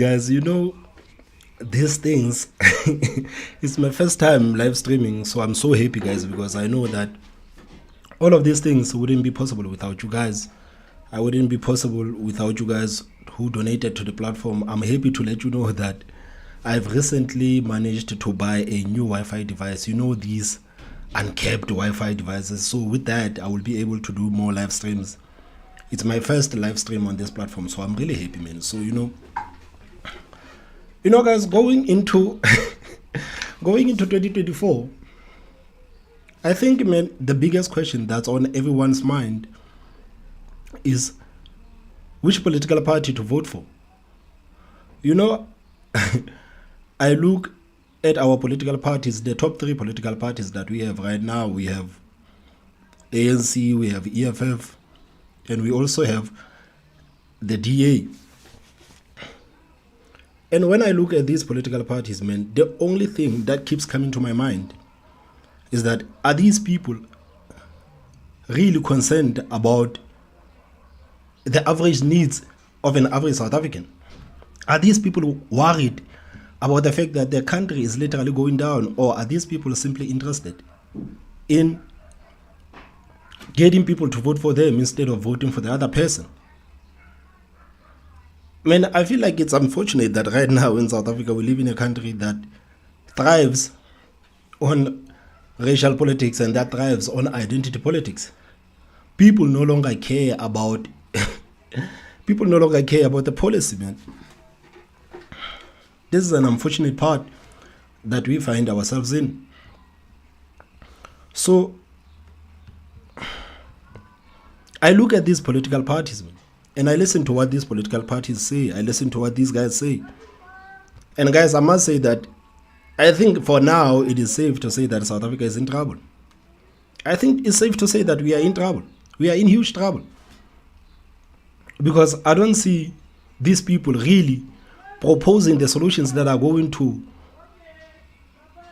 guys, these things, it's my first time live streaming, so I'm so happy, guys, because I know that all of these things wouldn't be possible without you guys. I wouldn't be possible without you guys who donated to the platform. I'm happy to let you know that I've recently managed to buy a new Wi-Fi device, these uncapped Wi-Fi devices. So with that, I will be able to do more live streams. It's my first live stream on this platform, so I'm really happy, man. So guys, going into going into 2024, I think, man, the biggest question that's on everyone's mind is which political party to vote for. I look at our political parties, the top 3 political parties that we have right now. We have ANC, we have EFF, and we also have the DA. And when I look at these political parties, man, the only thing that keeps coming to my mind is that, are these people really concerned about the average needs of an average South African? Are these people worried about the fact that their country is literally going down? Or are these people simply interested in getting people to vote for them instead of voting for the other person? Man, I feel like it's unfortunate that right now in South Africa we live in a country that thrives on racial politics and that thrives on identity politics. People no longer care about the policy, man. This is an unfortunate part that we find ourselves in. So I look at these political parties, man, and I listen to what these political parties say. I listen to what these guys say. And guys, I must say that I think for now it is safe to say that South Africa is in trouble. I think it's safe to say that we are in trouble. We are in huge trouble. Because I don't see these people really proposing the solutions that are going to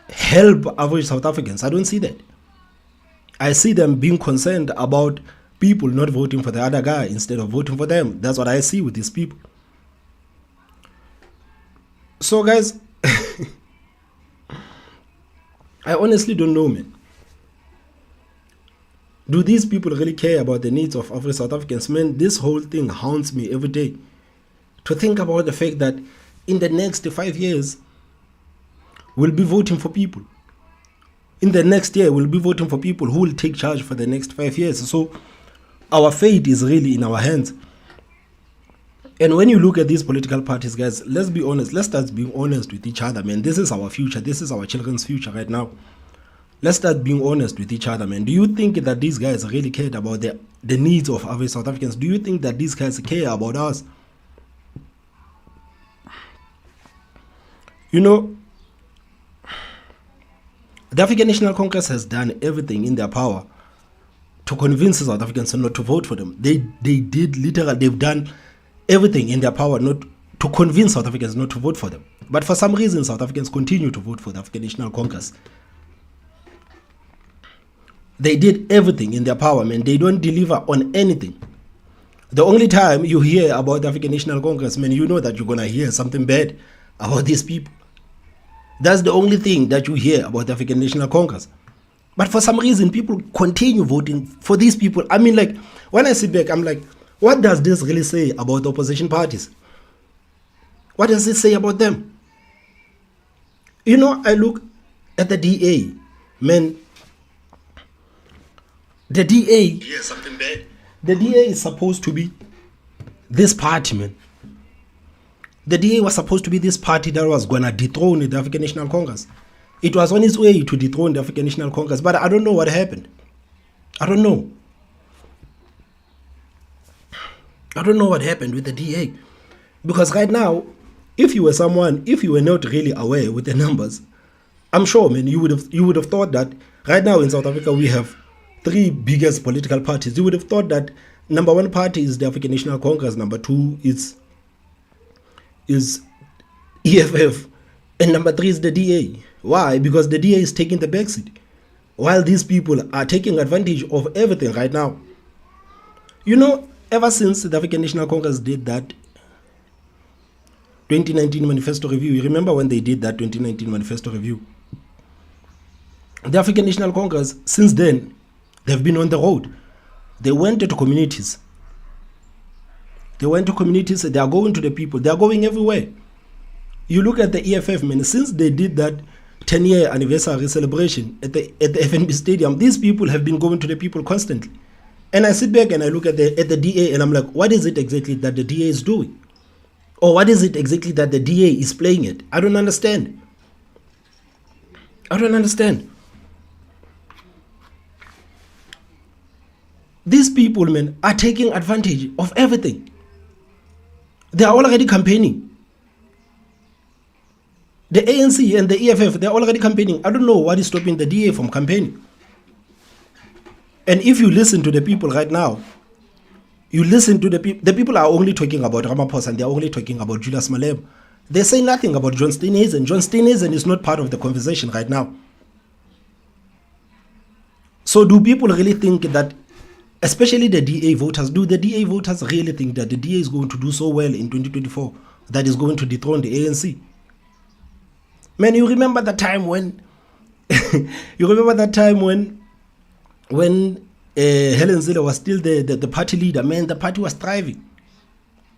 help average South Africans. I don't see that. I see them being concerned about people not voting for the other guy instead of voting for them. That's what I see with these people. So guys, I honestly don't know, man. Do these people really care about the needs of average South Africans? Man, this whole thing haunts me every day. To think about the fact that in the next 5 years, we'll be voting for people. In the next year, we'll be voting for people who will take charge for the next 5 years. So our fate is really in our hands. And when you look at these political parties, guys, let's be honest. Let's start being honest with each other, man. This is our future. This is our children's future right now. Let's start being honest with each other, man. Do you think that these guys really cared about the needs of average South Africans? Do you think that these guys care about us? The African National Congress has done everything in their power to convince South Africans not to vote for them. They've done everything in their power not to convince South Africans not to vote for them. But for some reason, South Africans continue to vote for the African National Congress. They did everything in their power, man. They don't deliver on anything. The only time you hear about the African National Congress, man, you know that you're going to hear something bad about these people. That's the only thing that you hear about the African National Congress. But for some reason, people continue voting for these people. I mean, like, when I sit back, I'm like, what does this really say about the opposition parties? What does it say about them? I look at the DA, man. The DA, yeah, something bad. The DA is supposed to be this party, man. The DA was supposed to be this party that was going to dethrone the African National Congress. It was on its way to dethrone the African National Congress, but I don't know what happened. I don't know. I don't know what happened with the DA. Because right now, if you were not really aware with the numbers, I'm sure, man, you would have thought that right now in South Africa we have 3 biggest political parties. You would have thought that number 1 party is the African National Congress, number 2 is EFF, and number 3 is the DA. Why? Because the DA is taking the backseat, while these people are taking advantage of everything right now. Ever since the African National Congress did that 2019 manifesto review. You remember when they did that 2019 manifesto review? The African National Congress, since then, they've been on the road. They went to communities. They went to communities, they are going to the people, they are going everywhere. You look at the EFF, man, since they did that 10-year anniversary celebration at the FNB Stadium, these people have been going to the people constantly. And I sit back and I look at the DA and I'm like, what is it exactly that the DA is doing? Or what is it exactly that the DA is playing it? I don't understand. I don't understand. These people, man, are taking advantage of everything. They are already campaigning. The ANC and the EFF, they're already campaigning. I don't know what is stopping the DA from campaigning. And if you listen to the people right now, you listen to the people are only talking about Ramaphosa and they're only talking about Julius Malema. They say nothing about John Steenhuisen. John Steenhuisen is not part of the conversation right now. So do people really think that, especially the DA voters, do the DA voters really think that the DA is going to do so well in 2024 that is going to dethrone the ANC? Man, you remember the time when Helen Zille was still the party leader. Man, the party was thriving.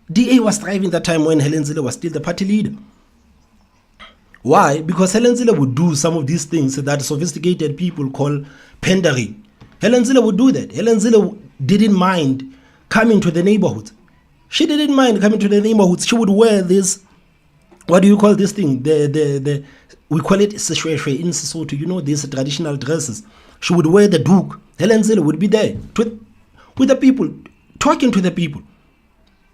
DA was thriving that time when Helen Zille was still the party leader. Why? Because Helen Zille would do some of these things that sophisticated people call pandering. Helen Zille would do that. Helen Zille didn't mind coming to the neighborhood. She didn't mind coming to the neighborhood. She would wear this, what do you call this thing? We call it seshweshwe in Sesotho, you know, these traditional dresses. She would wear the doek. Helen Zille would be there with the people, talking to the people.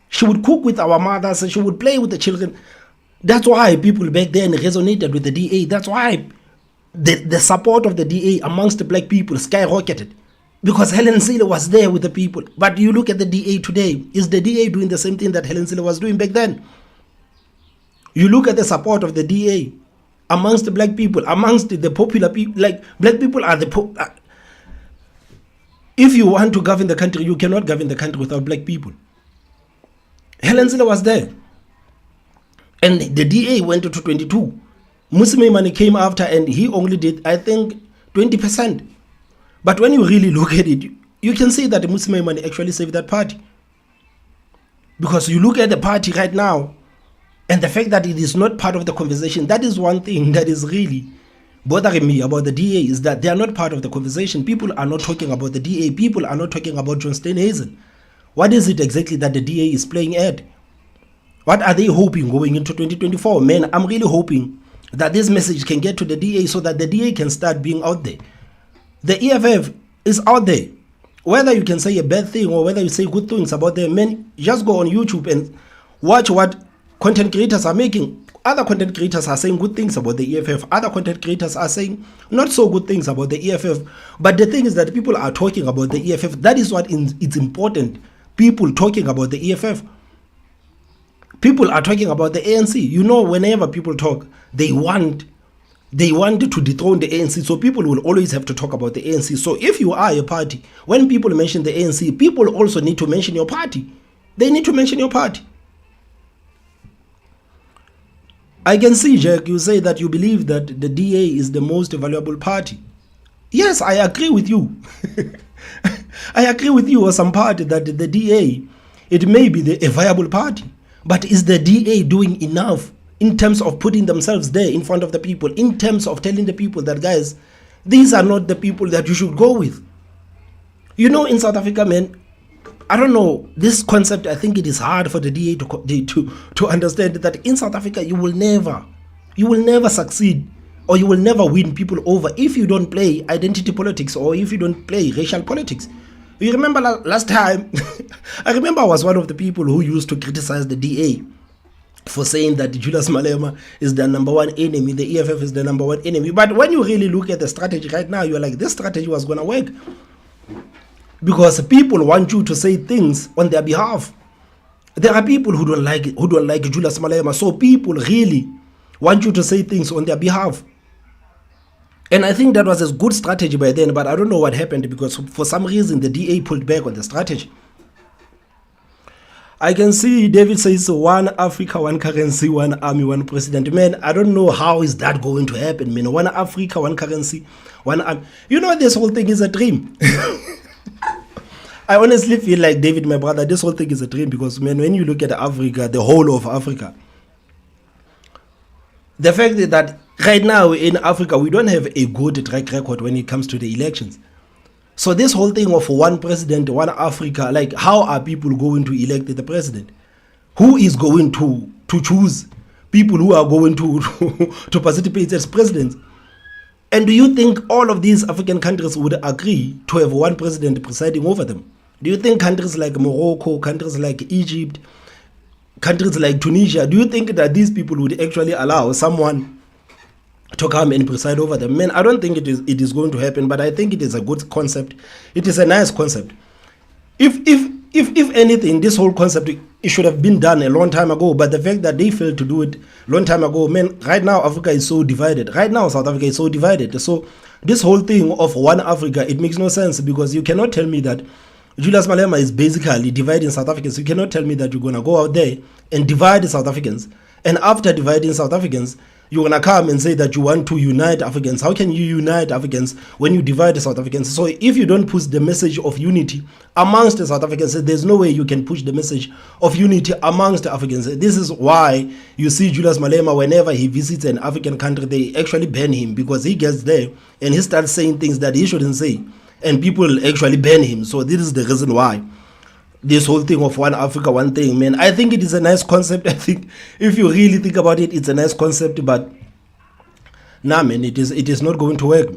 She would cook with our mothers and she would play with the children. That's why people back then resonated with the DA. That's why the support of the DA amongst the black people skyrocketed. Because Helen Zille was there with the people. But you look at the DA today, is the DA doing the same thing that Helen Zille was doing back then? You look at the support of the DA amongst the black people, amongst the popular people. Like, black people are if you want to govern the country, you cannot govern the country without black people. Helen Zille was there. And the DA went to 22. Musime Mani came after and he only did, I think, 20%. But when you really look at it, you can see that Musime Mani actually saved that party. Because you look at the party right now, and the fact that it is not part of the conversation, that is one thing that is really bothering me about the DA, is that they are not part of the conversation. People are not talking about the DA. People are not talking about John Steenhuisen. What is it exactly that the DA is playing at? What are they hoping going into 2024? Man, I'm really hoping that this message can get to the DA so that the DA can start being out there. The EFF is out there. Whether you can say a bad thing or whether you say good things about them, man, just go on YouTube and watch what content creators are making. Other content creators are saying good things about the EFF. Other content creators are saying not so good things about the EFF. But the thing is that people are talking about the EFF. That is what it's important. People talking about the EFF. People are talking about the ANC. You know, whenever people talk, they want to dethrone the ANC. So people will always have to talk about the ANC. So if you are a party, when people mention the ANC, people also need to mention your party. They need to mention your party. I can see, Jack, you say that you believe that the DA is the most valuable party. Yes, I agree with you. I agree with you on some party that the DA, it may be a viable party. But is the DA doing enough in terms of putting themselves there in front of the people, in terms of telling the people that, guys, these are not the people that you should go with? You know, in South Africa, man, I don't know, this concept, I think it is hard for the DA to understand that in South Africa, you will never succeed or you will never win people over if you don't play identity politics or if you don't play racial politics. You remember last time, I remember I was one of the people who used to criticize the DA for saying that Julius Malema is the number one enemy, the EFF is the number one enemy. But when you really look at the strategy right now, you're like, this strategy was going to work. Because people want you to say things on their behalf. There are people who don't like Julius Malema. So people really want you to say things on their behalf. And I think that was a good strategy by then, but I don't know what happened because for some reason the DA pulled back on the strategy. I can see David says one Africa, one currency, one army, one president. Man, I don't know how is that going to happen, man. One Africa, one currency, one army. You know, this whole thing is a dream. I honestly feel like, David, my brother, this whole thing is a dream because, man, when you look at Africa, the whole of Africa, the fact that right now in Africa, we don't have a good track record when it comes to the elections. So this whole thing of one president, one Africa, like how are people going to elect the president? Who is going to choose people who are going to to participate as presidents? And do you think all of these African countries would agree to have one president presiding over them? Do you think countries like Morocco, countries like Egypt, countries like Tunisia, do you think that these people would actually allow someone to come and preside over them? Man, I don't think it is going to happen, but I think it is a good concept. It is a nice concept. If anything, this whole concept, it should have been done a long time ago, but the fact that they failed to do it a long time ago, man, right now Africa is so divided. Right now South Africa is so divided. So this whole thing of one Africa, it makes no sense because you cannot tell me that Julius Malema is basically dividing South Africans. You cannot tell me that you're going to go out there and divide the South Africans. And after dividing South Africans, you're going to come and say that you want to unite Africans. How can you unite Africans when you divide the South Africans? So if you don't push the message of unity amongst the South Africans, there's no way you can push the message of unity amongst the Africans. This is why you see Julius Malema, whenever he visits an African country, they actually ban him because he gets there and he starts saying things that he shouldn't say. And people actually ban him. So this is the reason why this whole thing of one Africa, one thing, man, I think it is a nice concept. I think if you really think about it, it's a nice concept, but nah, man, it is not going to work.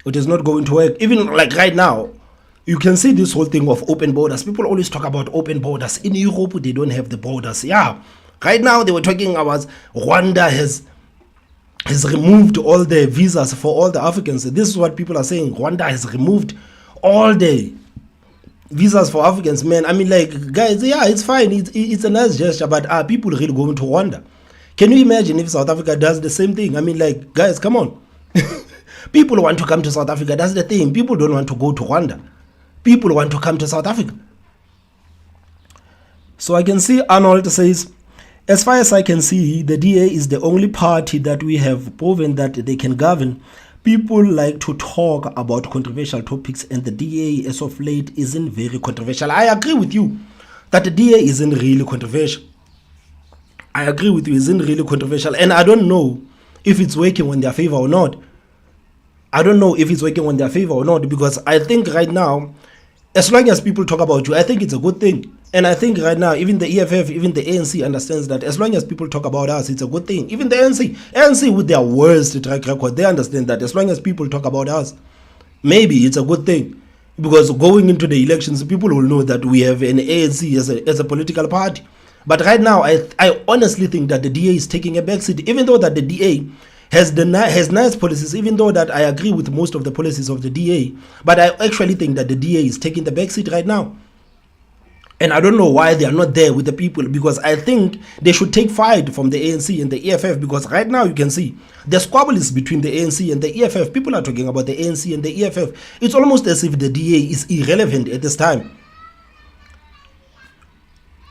It is not going to work. Even like right now, you can see this whole thing of open borders. People always talk about open borders. In Europe, they don't have the borders. Yeah, right now they were talking about Rwanda has removed all the visas for all the Africans. This is what people are saying. Rwanda has removed all the visas for Africans, man. I mean, like, guys, yeah, it's fine. It's a nice gesture, but are people really going to Rwanda? Can you imagine if South Africa does the same thing? I mean, like, guys, come on. People want to come to South Africa. That's the thing. People don't want to go to Rwanda. People want to come to South Africa. So I can see Arnold says, as far as I can see, the DA is the only party that we have proven that they can govern. People like to talk about controversial topics, and the DA as of late isn't very controversial. I agree with you that the DA isn't really controversial. I agree with you, isn't really controversial. And I don't know if it's working in their favor or not. I don't know if it's working in their favor or not, because I think right now, as long as people talk about you, I think it's a good thing. And I think right now, even the EFF, even the ANC understands that as long as people talk about us, it's a good thing. Even the ANC with their worst track record, they understand that as long as people talk about us, maybe it's a good thing. Because going into the elections, people will know that we have an ANC as a political party. But right now, I honestly think that the DA is taking a backseat, even though that the DA has nice policies, even though that I agree with most of the policies of the DA. But I actually think that the DA is taking the backseat right now. And I don't know why they are not there with the people, because I think they should take fight from the ANC and the EFF, because right now you can see the squabble is between the ANC and the EFF. People are talking about the ANC and the EFF. It's almost as if the DA is irrelevant at this time.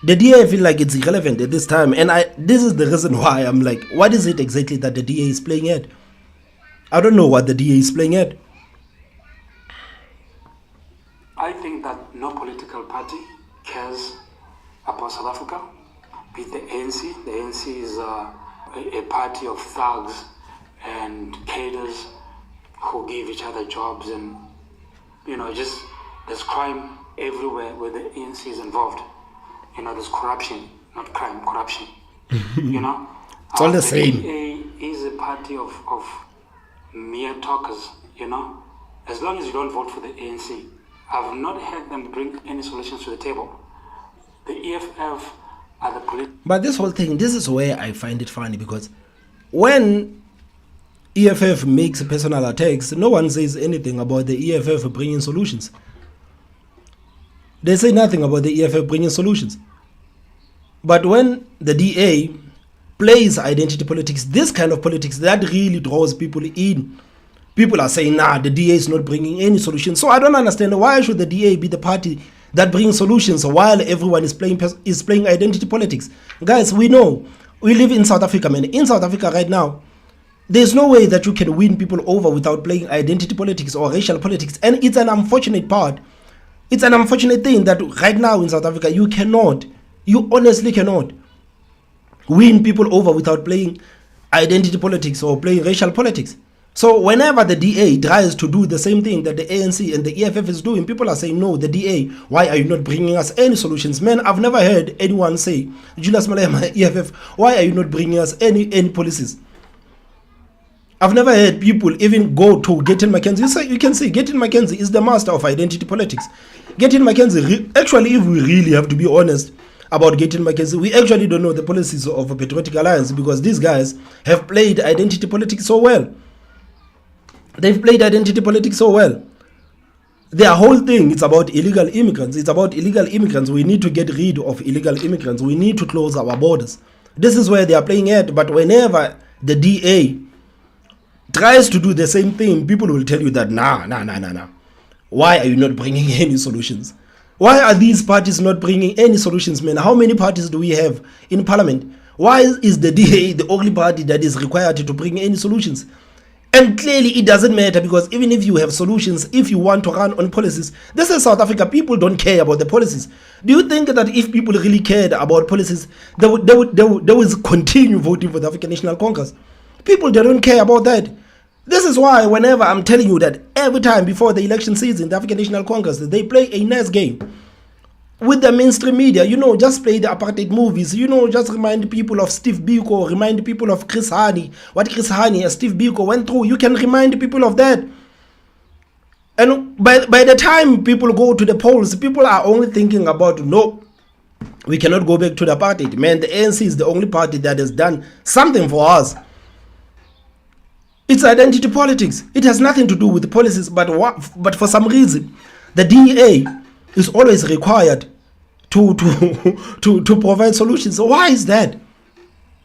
The DA, I feel like it's irrelevant at this time. And this is the reason why I'm like, what is it exactly that the DA is playing at? I don't know what the DA is playing at. I think that no political party cares about South Africa, be it the ANC. The ANC is a party of thugs and cadres who give each other jobs, and just there's crime everywhere where the ANC is involved. There's corruption, not crime, corruption. It's all the same. The AA is a party of mere talkers. As long as you don't vote for the ANC, I've not heard them bring any solutions to the table. The EFF are the political. But this whole thing, this is where I find it funny, because when EFF makes personal attacks, no one says anything about the EFF bringing solutions. They say nothing about the EFF bringing solutions. But when the DA plays identity politics, this kind of politics, that really draws people in. People are saying, nah, the DA is not bringing any solution. So I don't understand, why should the DA be the party that brings solutions while everyone is playing identity politics. Guys, we know we live in South Africa, man. In South Africa right now, there's no way that you can win people over without playing identity politics or racial politics. And it's an unfortunate part. It's an unfortunate thing that right now in South Africa, you honestly cannot win people over without playing identity politics or playing racial politics. So whenever the DA tries to do the same thing that the ANC and the EFF is doing, people are saying, no, the DA, why are you not bringing us any solutions? Man, I've never heard anyone say, Julius Malema, EFF, why are you not bringing us any policies? I've never heard people even go to Gayton McKenzie. You can see Gayton McKenzie is the master of identity politics. Gayton McKenzie, actually, if we really have to be honest about Gayton McKenzie, we actually don't know the policies of a Patriotic Alliance, because these guys have played identity politics so well. They've played identity politics so well. Their whole thing is about illegal immigrants. It's about illegal immigrants. We need to get rid of illegal immigrants. We need to close our borders. This is where they are playing at. But whenever the DA tries to do the same thing, people will tell you that, nah. Why are you not bringing any solutions? Why are these parties not bringing any solutions, man? How many parties do we have in parliament? Why is the DA the only party that is required to bring any solutions? And clearly it doesn't matter, because even if you have solutions, if you want to run on policies, this is South Africa. People don't care about the policies. Do you think that if people really cared about policies, they would continue voting for the African National Congress? People, they don't care about that. This is why whenever I'm telling you that every time before the election season, the African National Congress, they play a nice game with the mainstream media, just play the apartheid movies, just remind people of Steve Biko, remind people of Chris Hani, what Chris Hani and Steve Biko went through. You can remind people of that. And by the time people go to the polls, people are only thinking about, no, we cannot go back to the apartheid. Man, the ANC is the only party that has done something for us. It's identity politics. It has nothing to do with the policies, but for some reason, the DA is always required to provide solutions. So why is that?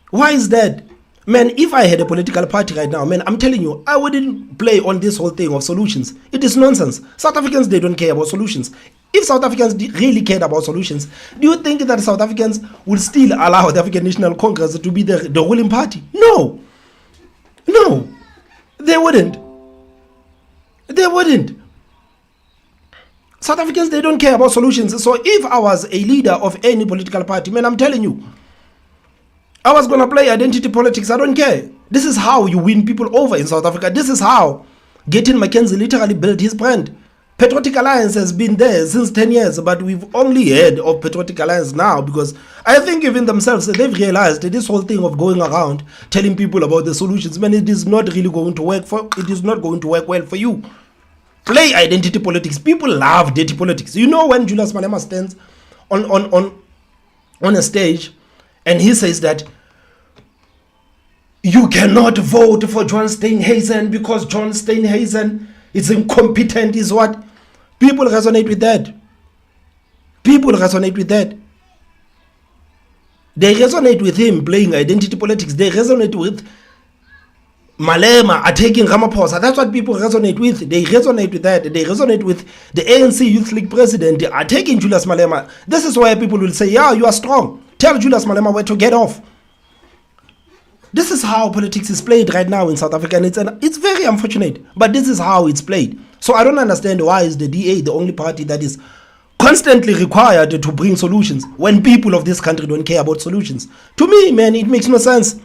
Why is that? Man, if I had a political party right now, man, I'm telling you, I wouldn't play on this whole thing of solutions. It is nonsense. South Africans, they don't care about solutions. If South Africans really cared about solutions, do you think that South Africans will still allow the African National Congress to be the ruling party? No. No. They wouldn't. They wouldn't. South Africans, they don't care about solutions. So if I was a leader of any political party, man, I'm telling you, I was going to play identity politics. I don't care. This is how you win people over in South Africa. This is how Gayton McKenzie literally built his brand. Patriotic Alliance has been there since 10 years, but we've only heard of Patriotic Alliance now because I think even themselves, they've realized that this whole thing of going around telling people about the solutions, man, it is not really going to work it is not going to work well for you. Play identity politics. People love dirty politics. When Julius Malema stands on a stage and he says that you cannot vote for John Steenhuisen because John Steenhuisen is incompetent, is what? People resonate with that. People resonate with that. They resonate with him playing identity politics. They resonate with Malema attacking Ramaphosa. That's what people resonate with. They resonate with that. They resonate with the ANC Youth League president attacking Julius Malema. This is why people will say, yeah, you are strong. Tell Julius Malema where to get off. This is how politics is played right now in South Africa, and it's very unfortunate, but this is how it's played. So I don't understand why is the DA the only party that is constantly required to bring solutions when people of this country don't care about solutions. To me, man, it makes no sense.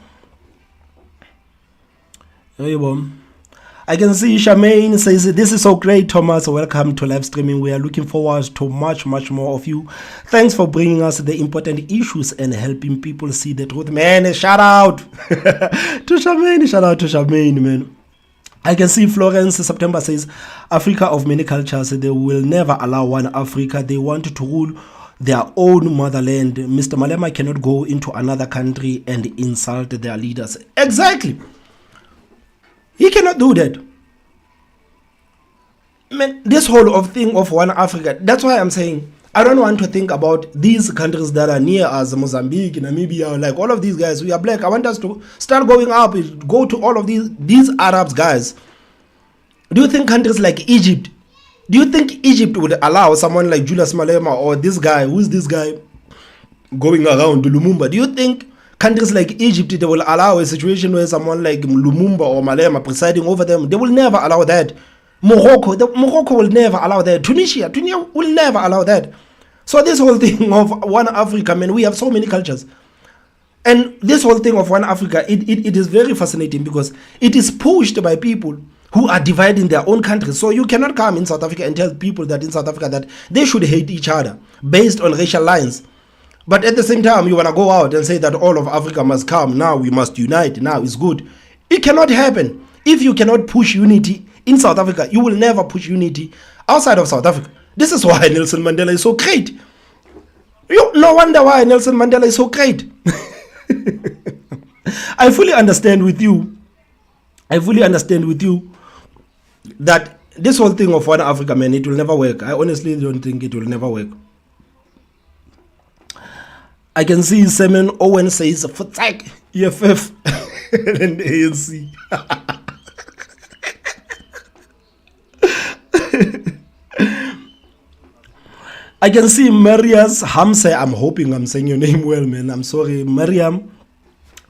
I can see Charmaine says, this is so great, Thomas. Welcome to live streaming. We are looking forward to much more of you. Thanks for bringing us the important issues and helping people see the truth. Man, shout out to Charmaine. Shout out to Charmaine, man. I can see Florence September says, Africa of many cultures, they will never allow one Africa. They want to rule their own motherland. Mr. Malema cannot go into another country and insult their leaders. Exactly. He cannot do that. Man, this whole thing of one Africa, that's why I'm saying I don't want to think about these countries that are near us, Mozambique, Namibia, like all of these guys. We are black. I want us to start going up, go to all of these Arabs guys. Do you think countries like Egypt, Do you think Egypt would allow someone like Julius Malema or this guy, who's this guy going around Lumumba? Do you think countries like Egypt, they will allow a situation where someone like Lumumba or Malema presiding over them? They will never allow that. Morocco will never allow that. Tunisia will never allow that. So this whole thing of one Africa, man, we have so many cultures. And this whole thing of one Africa, it is very fascinating because it is pushed by people who are dividing their own countries. So you cannot come in South Africa and tell people that in South Africa that they should hate each other based on racial lines. But at the same time, you want to go out and say that all of Africa must come. Now we must unite. Now it's good. It cannot happen. If you cannot push unity in South Africa, you will never push unity outside of South Africa. This is why Nelson Mandela is so great. No wonder why Nelson Mandela is so great. I fully understand with you that this whole thing of one Africa, man, it will never work. I honestly don't think it will never work. I can see Simon Owen says, "Futak, EFF, and ANC." I can see Marias Hamse. I'm hoping I'm saying your name well, man. I'm sorry. Mariam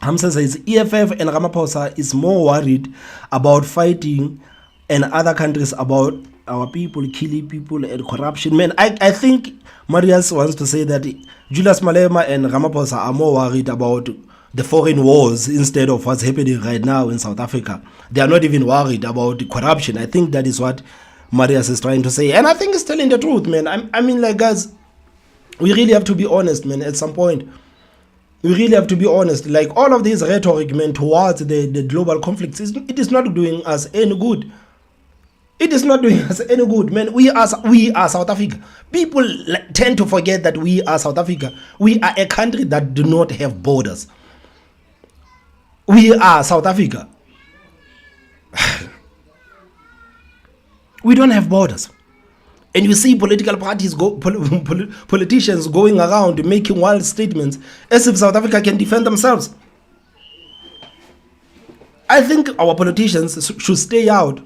Hamse says EFF and Ramaphosa is more worried about fighting and other countries about our people, killing people and corruption. Man, I think Marias wants to say that Julius Malema and Ramaphosa are more worried about the foreign wars instead of what's happening right now in South Africa. They are not even worried about the corruption. I think that is what Marias is trying to say, and I think he's telling the truth, man. I mean, like, guys, we really have to be honest, man. At some point, we really have to be honest. Like, all of this rhetoric, man, towards the global conflicts, it is not doing us any good. It is not doing us any good, man. We are South Africa. People tend to forget that we are South Africa. We are a country that do not have borders. We are South Africa. We don't have borders. And you see political parties, politicians going around making wild statements as if South Africa can defend themselves. I think our politicians should stay out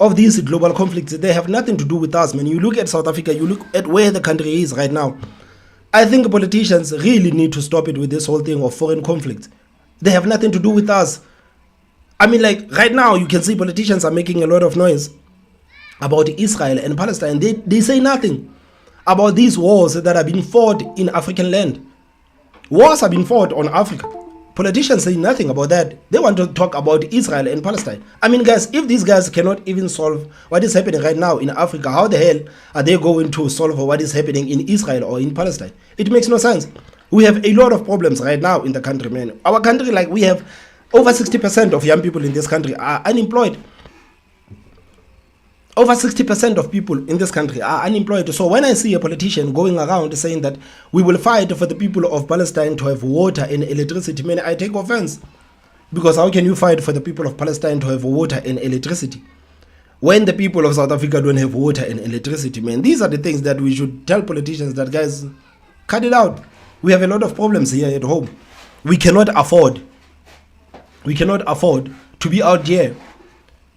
of these global conflicts. They have nothing to do with us, man. You look at South Africa, you look at where the country is right now. I think politicians really need to stop it with this whole thing of foreign conflict. They have nothing to do with us. I mean, like, right now, you can see politicians are making a lot of noise about Israel and Palestine. They say nothing about these wars that have been fought in African land. Wars have been fought on Africa. Politicians say nothing about that. They want to talk about Israel and Palestine. I mean, guys, if these guys cannot even solve what is happening right now in Africa, how the hell are they going to solve what is happening in Israel or in Palestine? It makes no sense. We have a lot of problems right now in the country, man. Our country, like, we have over 60% of young people in this country are unemployed. Over 60% of people in this country are unemployed. So when I see a politician going around saying that we will fight for the people of Palestine to have water and electricity, man, I take offense. Because how can you fight for the people of Palestine to have water and electricity when the people of South Africa don't have water and electricity, man? These are the things that we should tell politicians that, guys, cut it out. We have a lot of problems here at home. We cannot afford to be out here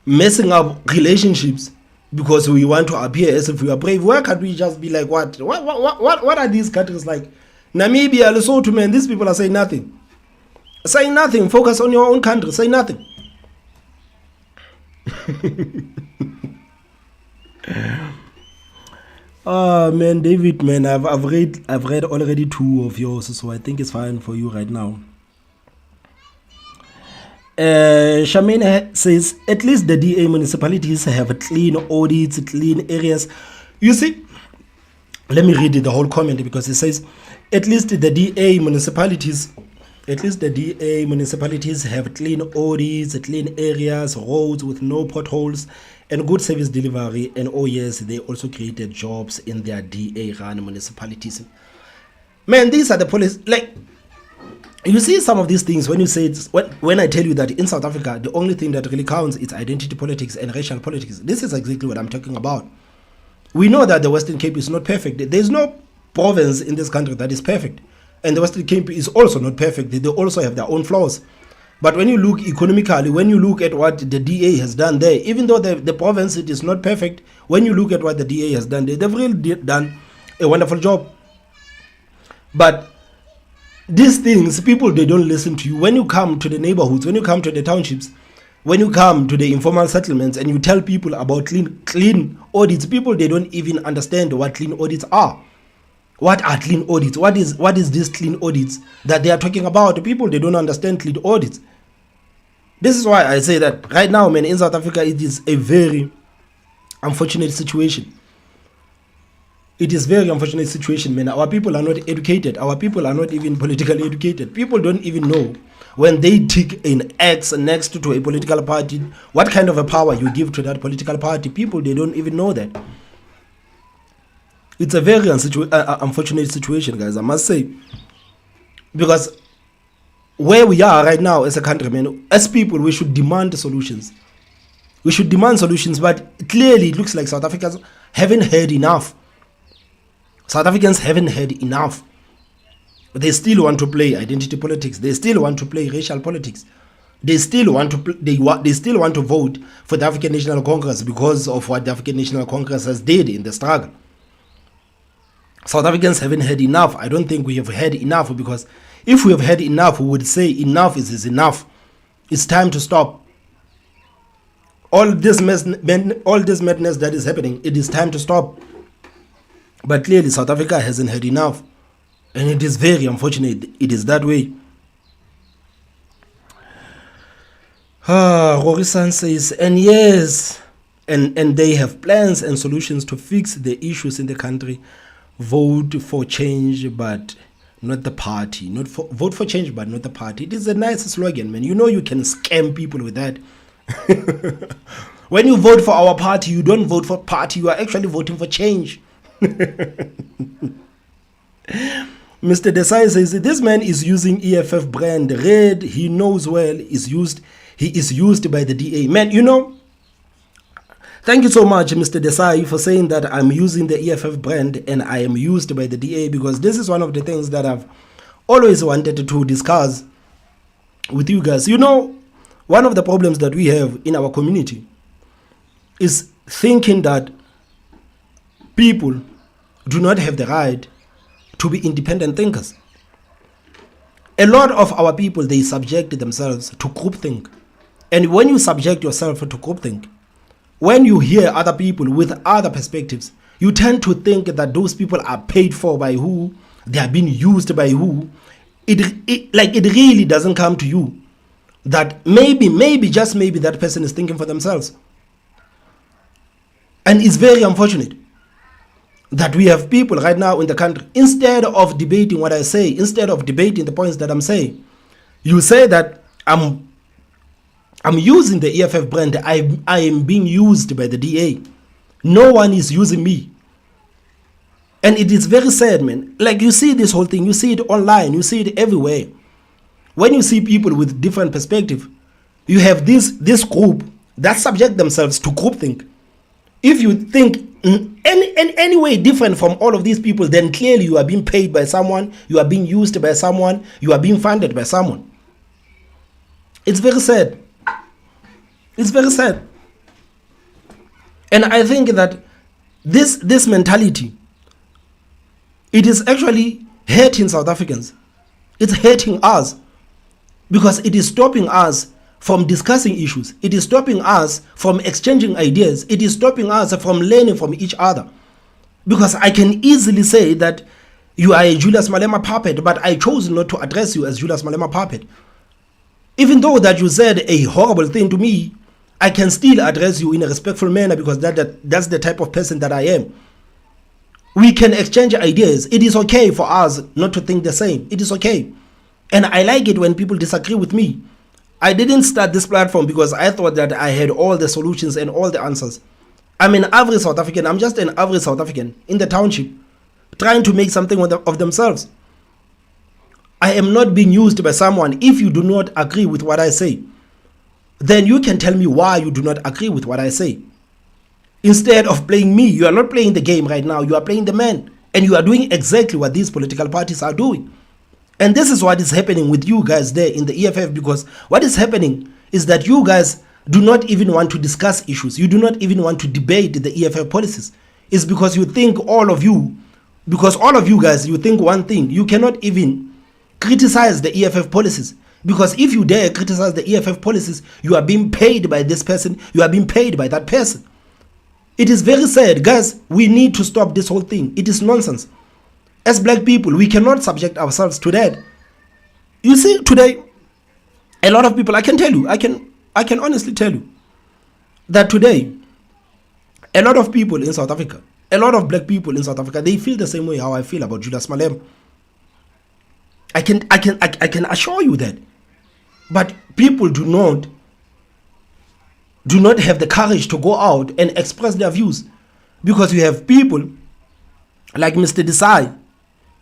messing up relationships because we want to appear as if we are brave. Why can't we just be like, what are these countries like? Namibia, Lesotho, man, these people are saying nothing. Say nothing. Focus on your own country. Say nothing. Man, David, man, I've read already 2 of yours, so I think it's fine for you right now. Charmaine says, at least the DA municipalities have clean audits, clean areas. You see, let me read the whole comment because it says, at least the DA municipalities have clean audits, clean areas, roads with no potholes, and good service delivery. And oh yes, they also created jobs in their DA-run municipalities. Man, these are the police. Like, you see some of these things when you say when I tell you that in South Africa the only thing that really counts is identity politics and racial politics. This is exactly what I'm talking about. We know that the Western Cape is not perfect. There's no province in this country that is perfect, and the Western Cape is also not perfect. They also have their own flaws. But when you look economically, when you look at what the DA has done there, even though the province, it is not perfect, when you look at what the DA has done there, they've really done a wonderful job. But these things, people, they don't listen to you. When you come to the neighborhoods, when you come to the townships, when you come to the informal settlements and you tell people about clean audits, people, they don't even understand what clean audits are. What are clean audits? What is this clean audits that they are talking about? People, they don't understand clean audits. This is why I say that right now, man, in South Africa, it is a very unfortunate situation. It is very unfortunate situation, man. Our people are not educated. Our people are not even politically educated. People don't even know when they tick an X next to a political party, what kind of a power you give to that political party. People, they don't even know that. It's a very unfortunate situation, guys, I must say. Because where we are right now as a country, man, as people, we should demand solutions. We should demand solutions, but clearly it looks like South Africans haven't heard enough. South Africans haven't heard enough. They still want to play identity politics. They still want to play racial politics. They still want to they still want to vote for the African National Congress because of what the African National Congress has did in the struggle. South Africans haven't heard enough. I don't think we have heard enough, because if we have heard enough, we would say enough is enough. It's time to stop. All this madness that is happening, it is time to stop. But clearly South Africa hasn't heard enough. And it is very unfortunate. It is that way. Rory-san says, and yes, and they have plans and solutions to fix the issues in the country. Vote for change, but not the party. Vote for change, but not the party. It is a nice slogan, man. You know you can scam people with that. When you vote for our party, you don't vote for party. You are actually voting for change. Mr. Desai says, this man is using EFF brand red. He knows well he is used by the DA. Man, you know, thank you so much, Mr. Desai, for saying that I'm using the EFF brand and I am used by the DA, because this is one of the things that I've always wanted to discuss with you guys. You know, one of the problems that we have in our community is thinking that people do not have the right to be independent thinkers. A lot of our people, they subject themselves to groupthink. And when you subject yourself to groupthink, when you hear other people with other perspectives, you tend to think that those people are paid for by who, they are being used by who. It really doesn't come to you that maybe, just maybe that person is thinking for themselves. And it's very unfortunate that we have people right now in the country, instead of debating what I say, instead of debating the points that I'm saying, you say that I'm using the EFF brand, I am being used by the DA. No one is using me. And it is very sad, man. Like, you see this whole thing, you see it online, you see it everywhere. When you see people with different perspective, you have this group that subject themselves to groupthink. If you think in any way different from all of these people, then clearly you are being paid by someone, you are being used by someone, you are being funded by someone. It's very sad. It's very sad. And I think that this mentality, it is actually hurting South Africans. It's hurting us, because it is stopping us from discussing issues. It is stopping us from exchanging ideas. It is stopping us from learning from each other. Because I can easily say that you are a Julius Malema puppet, but I chose not to address you as Julius Malema puppet. Even though that you said a horrible thing to me, I can still address you in a respectful manner, because that's the type of person that I am. We can exchange ideas. It is okay for us not to think the same. It is okay. And I like it when people disagree with me. I didn't start this platform because I thought that I had all the solutions and all the answers. I'm an average South African. I'm just an average South African in the township, trying to make something of themselves. I am not being used by someone. If you do not agree with what I say, then you can tell me why you do not agree with what I say. Instead of playing me, you are not playing the game right now. You are playing the man. And you are doing exactly what these political parties are doing. And this is what is happening with you guys there in the EFF, because what is happening is that you guys do not even want to discuss issues. You do not even want to debate the EFF policies. It's because you think all of you guys, you think one thing. You cannot even criticize the EFF policies, because if you dare criticize the EFF policies, you are being paid by this person, you are being paid by that person. It is very sad, guys. We need to stop this whole thing. It is nonsense. As black people, we cannot subject ourselves to that. You see, today, a lot of people, I can tell you, I can honestly tell you that today, a lot of people in South Africa, a lot of black people in South Africa, they feel the same way how I feel about Julius Malema. I can assure you that. But people do not have the courage to go out and express their views, because you have people like Mr. Desai,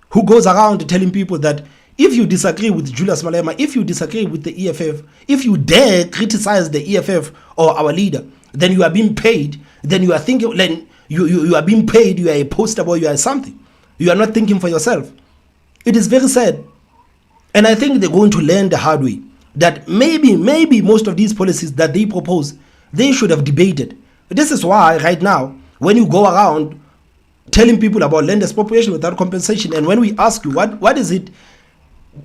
who goes around telling people that if you disagree with Julius Malema, if you disagree with the EFF, if you dare criticize the EFF or our leader, then you are being paid, then you are thinking, then you are being paid, you are a poster boy, you are something. You are not thinking for yourself. It is very sad. And I think they're going to learn the hard way that maybe most of these policies that they propose, they should have debated. This is why right now, when you go around telling people about land expropriation without compensation, and when we ask you what is it,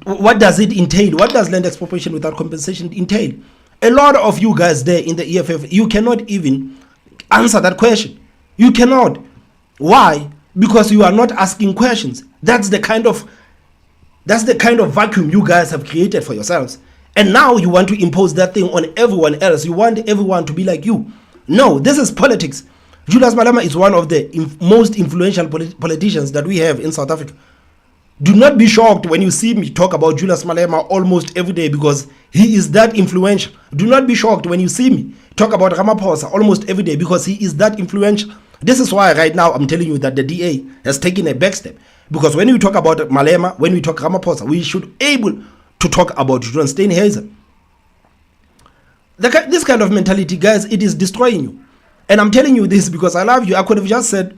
what does it entail, what does land expropriation without compensation entail, a lot of you guys there in the EFF, you cannot even answer that question. You cannot. Why? Because you are not asking questions. That's the kind of vacuum you guys have created for yourselves. And now you want to impose that thing on everyone else. You want everyone to be like you. No, this is politics. Julius Malema is one of the most influential politicians that we have in South Africa. Do not be shocked when you see me talk about Julius Malema almost every day, because he is that influential. Do not be shocked when you see me talk about Ramaphosa almost every day, because he is that influential. This is why right now I'm telling you that the DA has taken a back step. Because when we talk about Malema, when we talk Ramaphosa, we should able to talk about John Steenhuisen. This kind of mentality, guys, it is destroying you. And I'm telling you this because I love you. I could have just said,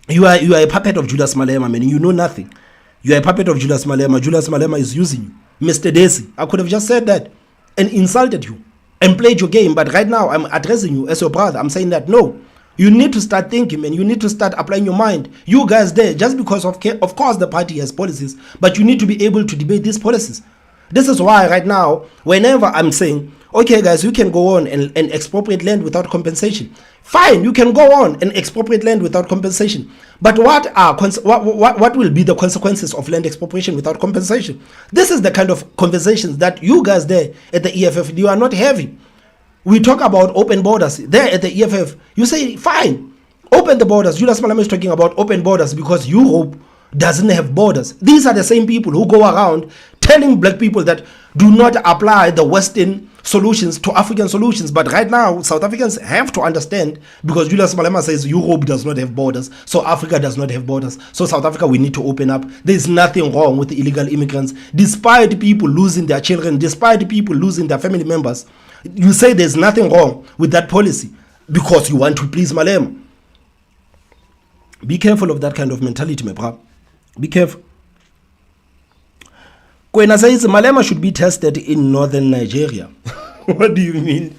you are a puppet of Julius Malema, man. You know nothing. You are a puppet of Julius Malema. Julius Malema is using you. Mr. Desi. I could have just said that and insulted you and played your game. But right now, I'm addressing you as your brother. I'm saying that, no. You need to start thinking, man. You need to start applying your mind. You guys there, just because of course the party has policies, but you need to be able to debate these policies. This is why right now, whenever I'm saying, okay guys, you can go on and expropriate land without compensation. Fine, you can go on and expropriate land without compensation. But what will be the consequences of land expropriation without compensation? This is the kind of conversations that you guys there at the EFF, you are not having. We talk about open borders. There at the EFF, you say, fine, open the borders. Julius Malema is talking about open borders because Europe doesn't have borders. These are the same people who go around telling black people that do not apply the Western solutions to African solutions. But right now, South Africans have to understand, because Julius Malema says Europe does not have borders, so Africa does not have borders. So South Africa, we need to open up. There's nothing wrong with the illegal immigrants. Despite people losing their children, despite people losing their family members, you say there's nothing wrong with that policy because you want to please Malema. Be careful of that kind of mentality, my bro. Be careful. Kwena says Malema should be tested in northern Nigeria. What do you mean?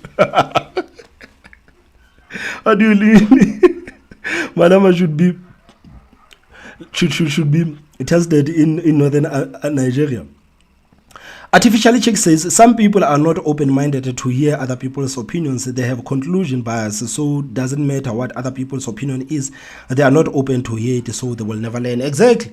What do you mean? Malema should be tested in northern Nigeria. Artificially Chick says some people are not open-minded to hear other people's opinions. They have conclusion bias, so it doesn't matter what other people's opinion is. They are not open to hear it, so they will never learn. Exactly.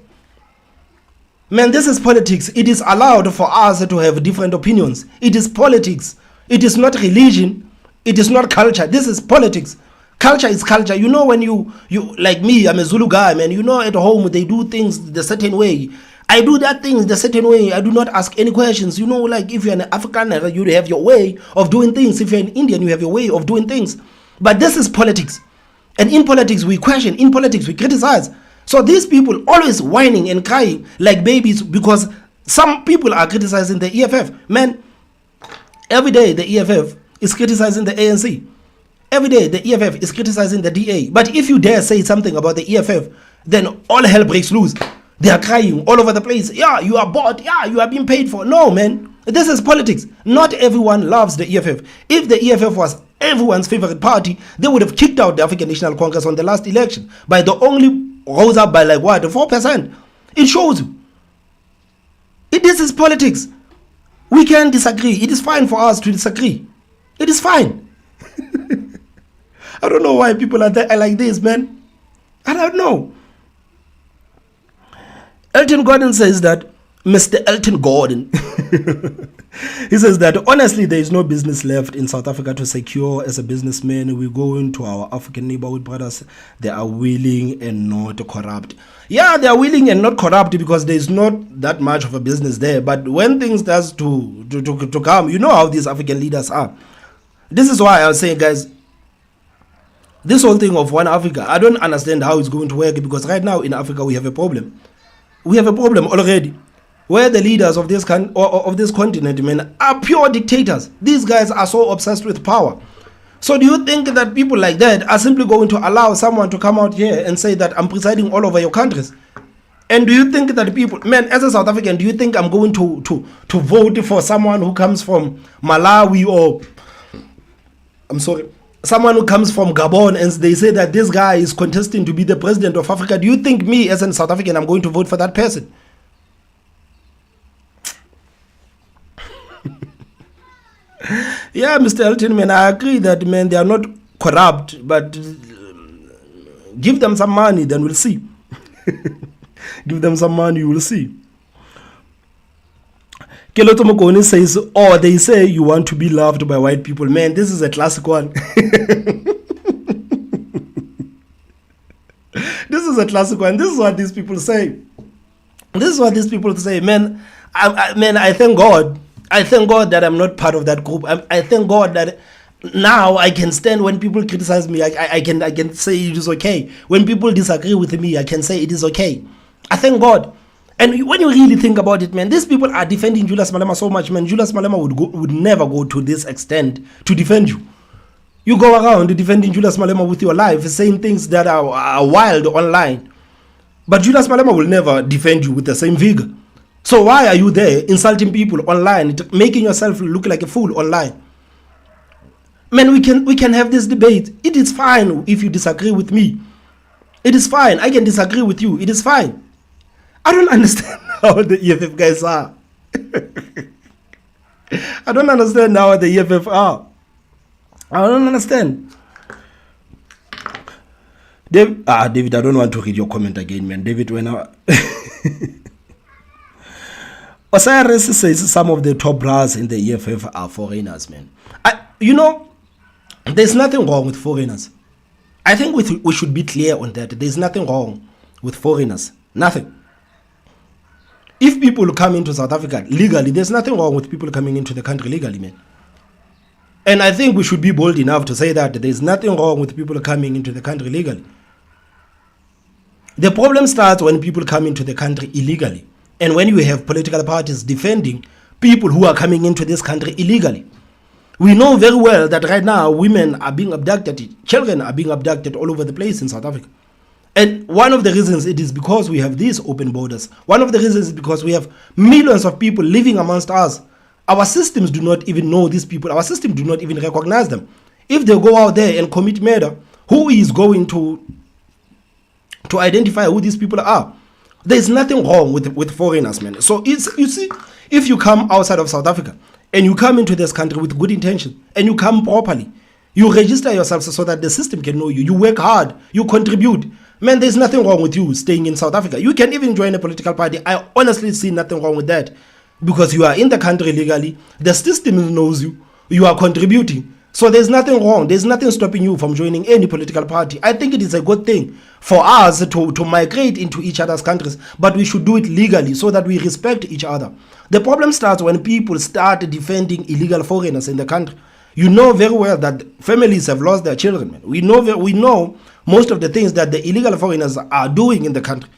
Man, this is politics. It is allowed for us to have different opinions. It is politics. It is not religion. It is not culture. This is politics. Culture is culture. You know, when you like me, I'm a Zulu guy, man. You know, at home they do things the certain way. I do that things the certain way. I do not ask any questions. You know, like if you're an Afrikaner, you have your way of doing things. If you're an Indian, you have your way of doing things. But this is politics. And in politics, we question. In politics, we criticize. So these people always whining and crying like babies because some people are criticizing the EFF. Man, every day the EFF is criticizing the ANC. Every day the EFF is criticizing the DA. But if you dare say something about the EFF, then all hell breaks loose. They are crying all over the place. Yeah, you are bought. Yeah, you are being paid for. No, man. This is politics. Not everyone loves the EFF. If the EFF was everyone's favorite party, they would have kicked out the African National Congress on the last election. By the only rose up by like what? 4%. It shows you. This is politics. We can disagree. It is fine for us to disagree. It is fine. I don't know why people are like this, man. I don't know. Elton Gordon says that, Mr. Elton Gordon, he says that honestly there is no business left in South Africa to secure. As a businessman, we go into our African neighborhood brothers, they are willing and not corrupt. Yeah, they are willing and not corrupt because there is not that much of a business there. But when things starts to come, you know how these African leaders are. This is why I was saying, guys, this whole thing of one Africa, I don't understand how it's going to work, because right now in Africa we have a problem. We have a problem already, where the leaders of this continent, man, are pure dictators. These guys are so obsessed with power. So do you think that people like that are simply going to allow someone to come out here and say that I'm presiding all over your countries? And do you think that people, man, as a South African, do you think I'm going to vote for someone who comes from Malawi, or someone who comes from Gabon, and they say that this guy is contesting to be the president of Africa? Do you think me as a South African, I'm going to vote for that person? Yeah, Mr. Elton, man, I agree that, man, they are not corrupt, but give them some money, then we'll see. Give them some money, you will see. Keloto Mokoni says, oh, they say you want to be loved by white people. Man, this is a classic one. This is a classic one. This is what these people say. This is what these people say. Man, I thank God. I thank God that I'm not part of that group. I thank God that now I can stand when people criticize me. I can say it is okay. When people disagree with me, I can say it is okay. I thank God. And when you really think about it, man, these people are defending Julius Malema so much, man. Julius Malema would never go to this extent to defend you. You go around defending Julius Malema with your life, saying things that are wild online. But Julius Malema will never defend you with the same vigor. So why are you there insulting people online, making yourself look like a fool online? Man, we can have this debate. It is fine if you disagree with me. It is fine. I can disagree with you. It is fine. I don't understand how the EFF guys are. I don't understand how the EFF are. I don't understand. David, I don't want to read your comment again, man. David, when Osiris says some of the top brass in the EFF are foreigners, man. There's nothing wrong with foreigners. I think we should be clear on that. There's nothing wrong with foreigners. Nothing. If people come into South Africa legally, there's nothing wrong with people coming into the country legally, man. And I think we should be bold enough to say that there's nothing wrong with people coming into the country legally. The problem starts when people come into the country illegally. And when you have political parties defending people who are coming into this country illegally. We know very well that right now women are being abducted, children are being abducted all over the place in South Africa. And one of the reasons it is because we have these open borders. One of the reasons is because we have millions of people living amongst us. Our systems do not even know these people. Our systems do not even recognize them. If they go out there and commit murder, who is going to identify who these people are? There's nothing wrong with foreigners, man. So you see, if you come outside of South Africa and you come into this country with good intention and you come properly, you register yourself so that the system can know you. You work hard, you contribute. Man, there's nothing wrong with you staying in South Africa. You can even join a political party. I honestly see nothing wrong with that because you are in the country legally. The system knows you. You are contributing. So there's nothing wrong. There's nothing stopping you from joining any political party. I think it is a good thing for us to migrate into each other's countries, but we should do it legally so that we respect each other. The problem starts when people start defending illegal foreigners in the country. You know very well that families have lost their children, man. We know most of the things that the illegal foreigners are doing in the country.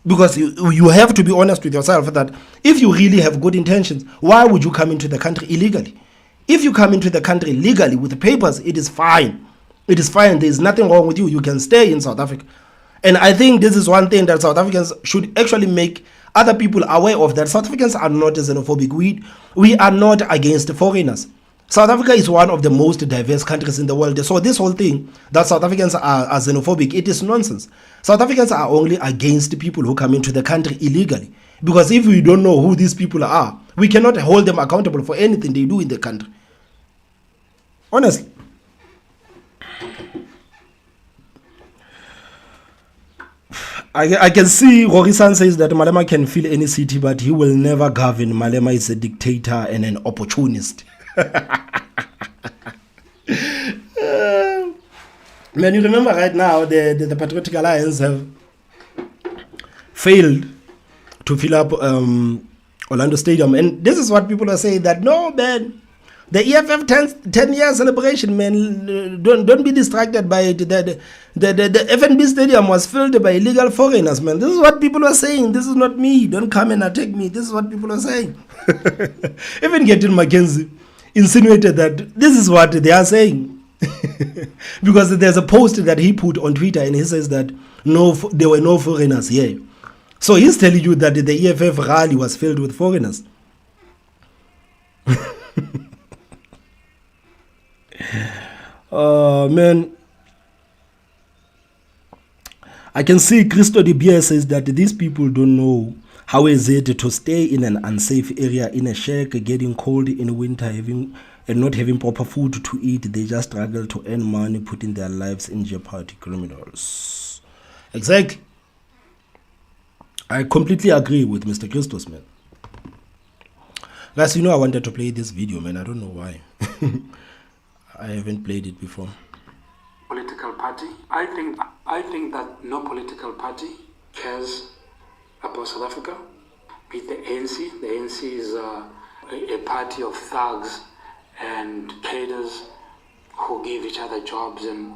Because you have to be honest with yourself that if you really have good intentions, why would you come into the country illegally? If you come into the country legally with the papers, it is fine. It is fine. There is nothing wrong with you. You can stay in South Africa. And I think this is one thing that South Africans should actually make other people aware of, that South Africans are not xenophobic. We are not against foreigners. South Africa is one of the most diverse countries in the world. So this whole thing that South Africans are xenophobic, it is nonsense. South Africans are only against people who come into the country illegally. Because if we don't know who these people are, we cannot hold them accountable for anything they do in the country. Honestly. I can see Rorisan says that Malema can fill any city, but he will never govern. Malema is a dictator and an opportunist. Man, you remember right now the Patriotic Alliance have failed to fill up Orlando Stadium, and this is what people are saying, that no, man, the EFF 10-year celebration, man, don't be distracted by it. The FNB Stadium was filled by illegal foreigners, man. This is what people are saying. This is not me. Don't come and attack me. This is what people are saying. Even Gettin Mackenzie insinuated that this is what they are saying. Because there's a post that he put on Twitter, and he says that there were no foreigners here. So he's telling you that the EFF rally was filled with foreigners. Man, I can see Christo de Beer says that these people don't know how is it to stay in an unsafe area in a shack, getting cold in winter, and not having proper food to eat. They just struggle to earn money, putting their lives in jeopardy. Criminals. Exactly. I completely agree with Mr. Christos, man. Guys, I wanted to play this video, man. I don't know why. I haven't played it before. Political party. I think that no political party cares about South Africa. Be it the ANC. The ANC is a party of thugs and cadres who give each other jobs, and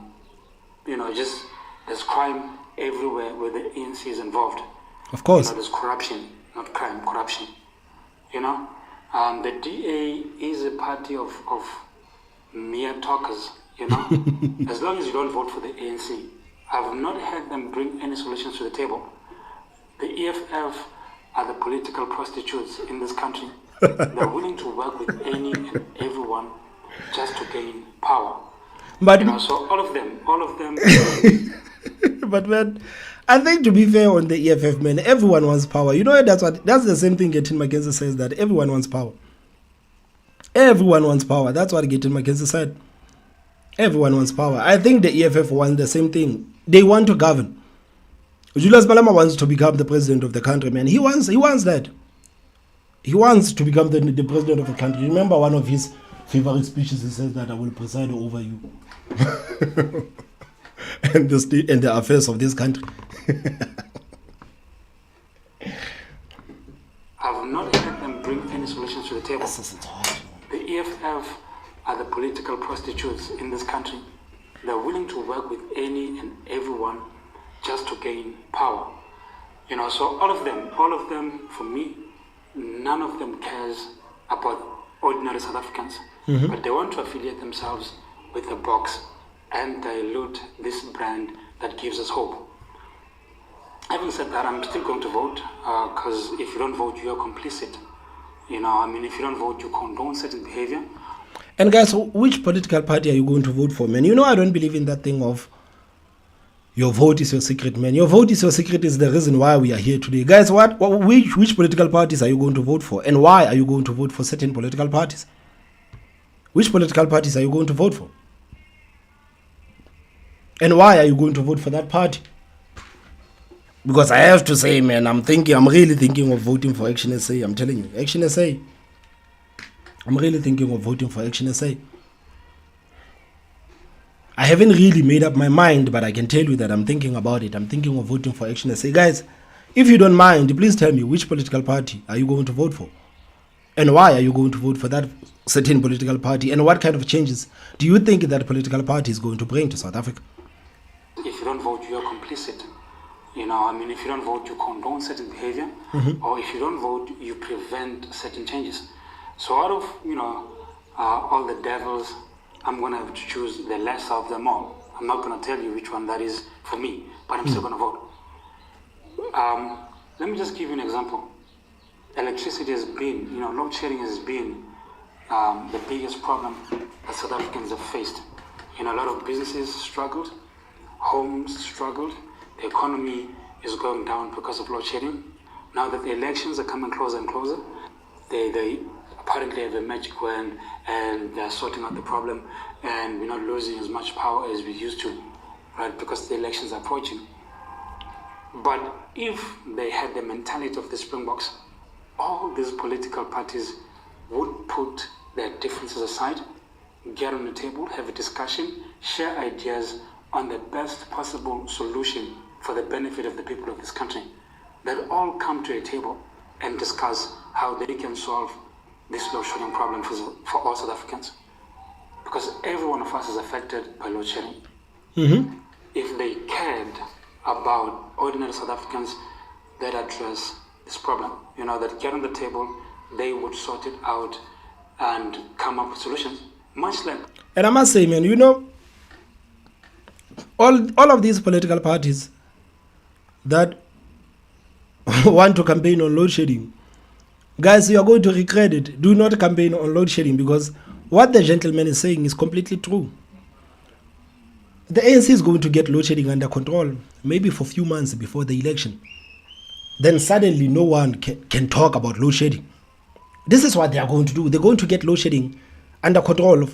just there's crime everywhere where the ANC is involved. Of course. There's corruption, not crime, corruption. The DA is a party of mere talkers, As long as you don't vote for the ANC, I've not had them bring any solutions to the table. The EFF are the political prostitutes in this country. They're willing to work with any and everyone just to gain power. But so all of them. But man, I think, to be fair on the EFF, man, everyone wants power. That's the same thing Gettin Mackenzie says, that everyone wants power. Everyone wants power. That's what Gettin Mackenzie said. Everyone wants power. I think the EFF wants the same thing. They want to govern. Julius Malema wants to become the president of the country, man. He wants that. He wants to become the president of the country. Remember one of his favorite speeches, he says that I will preside over you. and the affairs of this country. I've not had them bring any solutions to the table. The EFF are the political prostitutes in this country. They're willing to work with any and everyone just to gain power. So all of them, for me, none of them cares about ordinary South Africans. Mm-hmm. But they want to affiliate themselves with a box and dilute this brand that gives us hope. Having said that, I'm still going to vote, because if you don't vote, you are complicit. If you don't vote, you condone certain behavior. And guys, which political party are you going to vote for, man? I don't believe in that thing of your vote is your secret, man. Your vote is your secret is the reason why we are here today. Guys, which political parties are you going to vote for? And why are you going to vote for certain political parties? Which political parties are you going to vote for? And why are you going to vote for that party? Because I have to say, man, I'm really thinking of voting for Action SA. I'm telling you, Action SA. I'm really thinking of voting for Action SA. I haven't really made up my mind, but I can tell you that I'm thinking about it. I'm thinking of voting for Action SA. Guys, if you don't mind, please tell me, which political party are you going to vote for? And why are you going to vote for that certain political party? And what kind of changes do you think that political party is going to bring to South Africa? If you don't vote, you are complicit. If you don't vote, you condone certain behavior. Mm-hmm. Or if you don't vote, you prevent certain changes. So out of, all the devils, I'm going to have to choose the lesser of them all. I'm not going to tell you which one that is for me, but I'm still going to vote. Let me just give you an example. Electricity has been, load shedding has been the biggest problem that South Africans have faced. A lot of businesses struggled, homes struggled, the economy is going down because of load shedding. Now that the elections are coming closer and closer, they apparently have a magic wand and they're sorting out the problem, and we're not losing as much power as we used to, right? Because the elections are approaching. But if they had the mentality of the Springboks, all these political parties would put their differences aside, get on the table, have a discussion, share ideas on the best possible solution for the benefit of the people of this country. They'll all come to a table and discuss how they can solve this load shedding problem for all South Africans. Because every one of us is affected by load shedding. Mm-hmm. If they cared about ordinary South Africans, that address this problem, that get on the table, they would sort it out and come up with solutions. Much like. And I must say, man, all of these political parties that want to campaign on load shedding, guys, you are going to regret it. Do not campaign on load shedding, because what the gentleman is saying is completely true. The ANC is going to get load shedding under control maybe for a few months before the election. Then suddenly no one can talk about load shedding. This is what they are going to do. They're going to get load shedding under control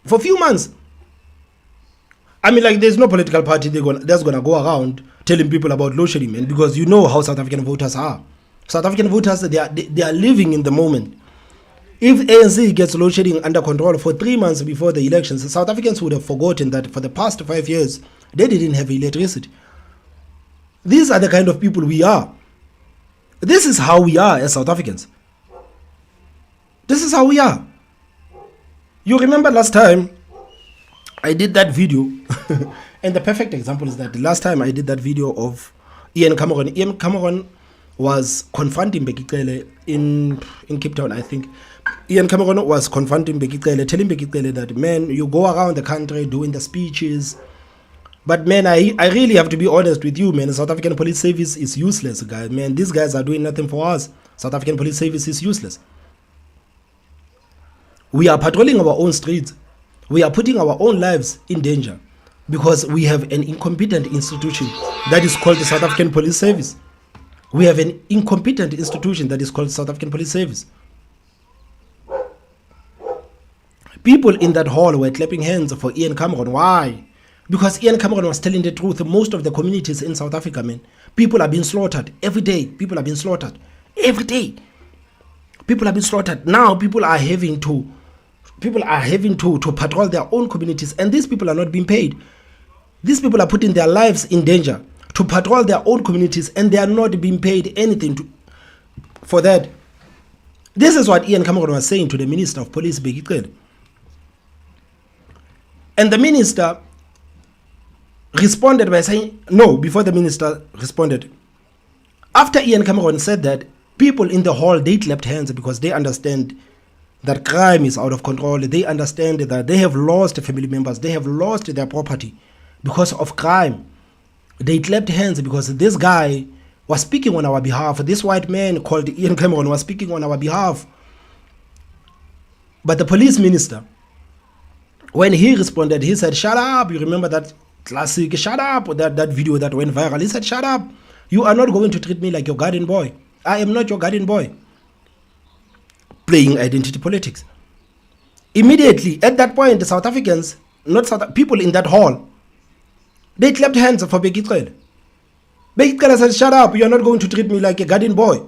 for a few months. There's no political party that's going to go around telling people about load shedding, man, because you know how South African voters are. South African voters, they are living in the moment. If ANC gets load shedding under control for 3 months before the elections, South Africans would have forgotten that for the past 5 years, they didn't have electricity. These are the kind of people we are. This is how we are as South Africans. This is how we are. You remember last time I did that video, and the perfect example is that the last time I did that video of Ian Cameron. Ian Cameron was confronting Bekicele in Cape Town, I think. Ian Cameron was confronting Bekicele, telling Bekicele that, man, you go around the country doing the speeches, but man, I really have to be honest with you, man. South African Police Service is useless, guys. Man, these guys are doing nothing for us. South African Police Service is useless. We are patrolling our own streets. We are putting our own lives in danger because we have an incompetent institution that is called the South African Police Service. We have an incompetent institution that is called South African Police Service. People in that hall were clapping hands for Ian Cameron. Why? Because Ian Cameron was telling the truth. Most of the communities in South Africa, man, people are being slaughtered every day. People are being slaughtered every day. People are being slaughtered. Now people are having to patrol their own communities, and these people are not being paid. These people are putting their lives in danger to patrol their own communities, and they are not being paid anything for that. This is what Ian Cameron was saying to the Minister of Police, Bekicele. And the minister responded by saying, no, before the minister responded. After Ian Cameron said that, people in the hall, they clapped hands because they understand that crime is out of control. They understand that they have lost family members. They have lost their property because of crime. They clapped hands because this guy was speaking on our behalf. This white man called Ian Cameron was speaking on our behalf. But the police minister, when he responded, he said, shut up. You remember that classic, shut up, that video that went viral. He said, shut up. You are not going to treat me like your guardian boy. I am not your guardian boy. Playing identity politics. Immediately, at that point, the South Africans, people in that hall, they clapped hands for Bekicele. Bekicele said, shut up, you are not going to treat me like a guardian boy.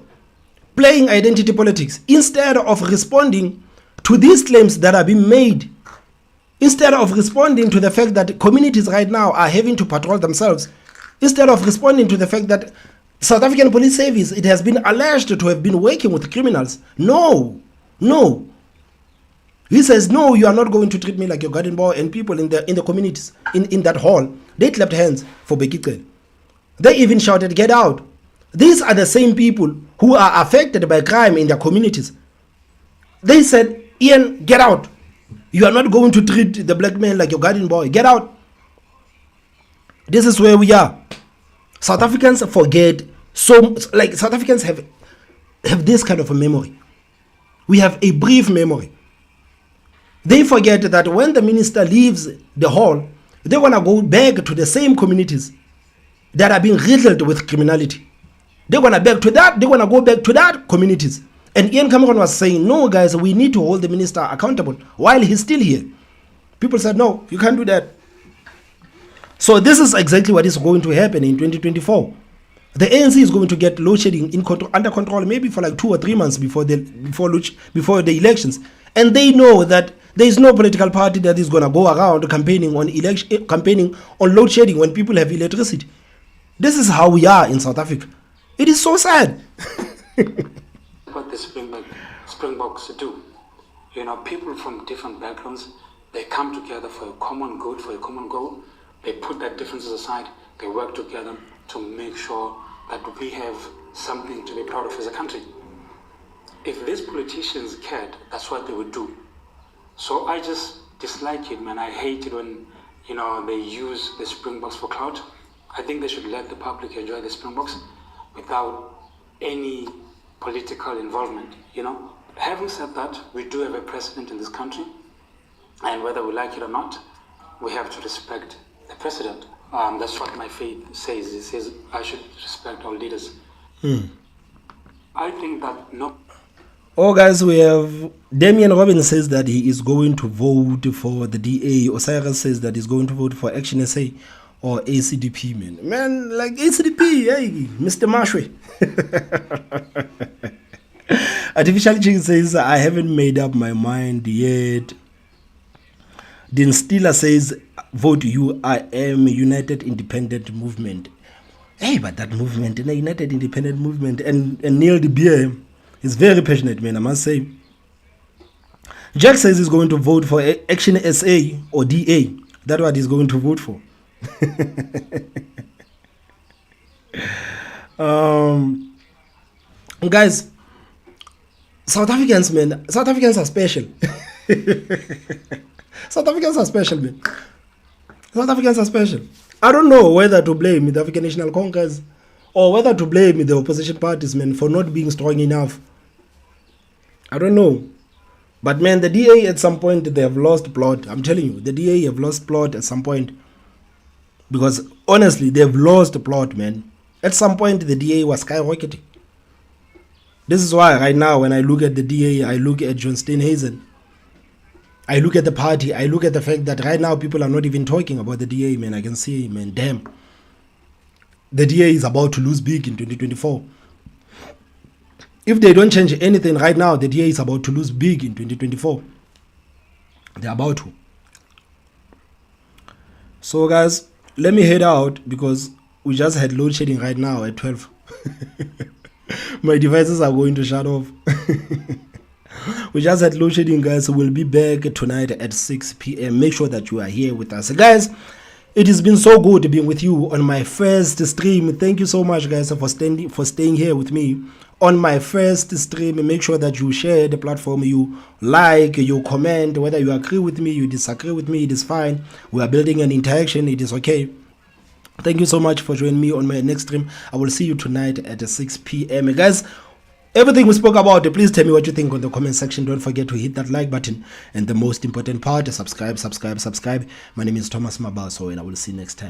Playing identity politics. Instead of responding to these claims that are being made, instead of responding to the fact that communities right now are having to patrol themselves, instead of responding to the fact that South African Police Service, it has been alleged to have been working with criminals. No. He says, no, you are not going to treat me like your guardian boy. And people in the communities, in that hall, they clapped hands for Bekicele. They even shouted, get out. These are the same people who are affected by crime in their communities. They said, Ian, get out. You are not going to treat the black man like your guardian boy. Get out. This is where we are. South Africans forget South Africans have this kind of a memory. We have a brief memory. They forget that when the minister leaves the hall, they want to go back to the same communities that are being riddled with criminality. They want to go back to that communities. And Ian Cameron was saying, no guys, we need to hold the minister accountable while he's still here. People said, no, you can't do that. So this is exactly what is going to happen in 2024. The ANC is going to get load shedding under control maybe for like 2 or 3 months before the elections. And they know that there is no political party that is going to go around campaigning on load shedding when people have electricity. This is how we are in South Africa. It is so sad. What the Springboks do, people from different backgrounds, they come together for a common good, for a common goal. They put their differences aside. They work together to make sure that we have something to be proud of as a country. If these politicians cared, that's what they would do. So I just dislike it, man. I hate it when, they use the Springboks for clout. I think they should let the public enjoy the Springboks without any political involvement, Having said that, we do have a president in this country, and whether we like it or not, we have to respect the president. That's what my faith says. It says I should respect our leaders. I think that Oh, guys, we have Damian Robbins says that he is going to vote for the DA. Osiris says that he's going to vote for Action SA or ACDP, man. Man, like ACDP, hey, Mr. Mashwe. Artificial Chicken says, I haven't made up my mind yet. Din Stiller says, vote you, I am United Independent Movement. Hey, but that movement, the United Independent Movement, and Neil de Beer is very passionate, man, I must say. Jack says he's going to vote for Action SA or DA. That's what he's going to vote for. Guys, South Africans, man, South Africans are special. South Africans are special, man. South Africans are special. I don't know whether to blame the African National Congress or whether to blame the opposition parties, man, for not being strong enough. I don't know. But, man, the DA at some point, they have lost plot. I'm telling you, the DA have lost plot at some point. Because, honestly, they've lost plot, man. At some point, the DA was skyrocketing. This is why, right now, when I look at the DA, I look at John Steenhuisen. I look at the party. I look at the fact that right now, people are not even talking about the DA, man. I can see, man, damn. The DA is about to lose big in 2024. If they don't change anything right now, the DA is about to lose big in 2024. They're about to. So, guys, let me head out because we just had load shedding right now at 12. My devices are going to shut off. We just had load shedding, guys. We'll be back tonight at 6 p.m. Make sure that you are here with us. Guys, it has been so good being with you on my first stream. Thank you so much, guys, for staying here with me on my first stream. Make sure that you share the platform, you like, you comment, whether you agree with me, you disagree with me, it is fine. We are building an interaction, it is okay. Thank you so much for joining me on my next stream. I will see you tonight at 6 p.m. Guys, everything we spoke about, please tell me what you think on the comment section. Don't forget to hit that like button. And the most important part, subscribe. My name is Thomas Mabaso, and I will see you next time.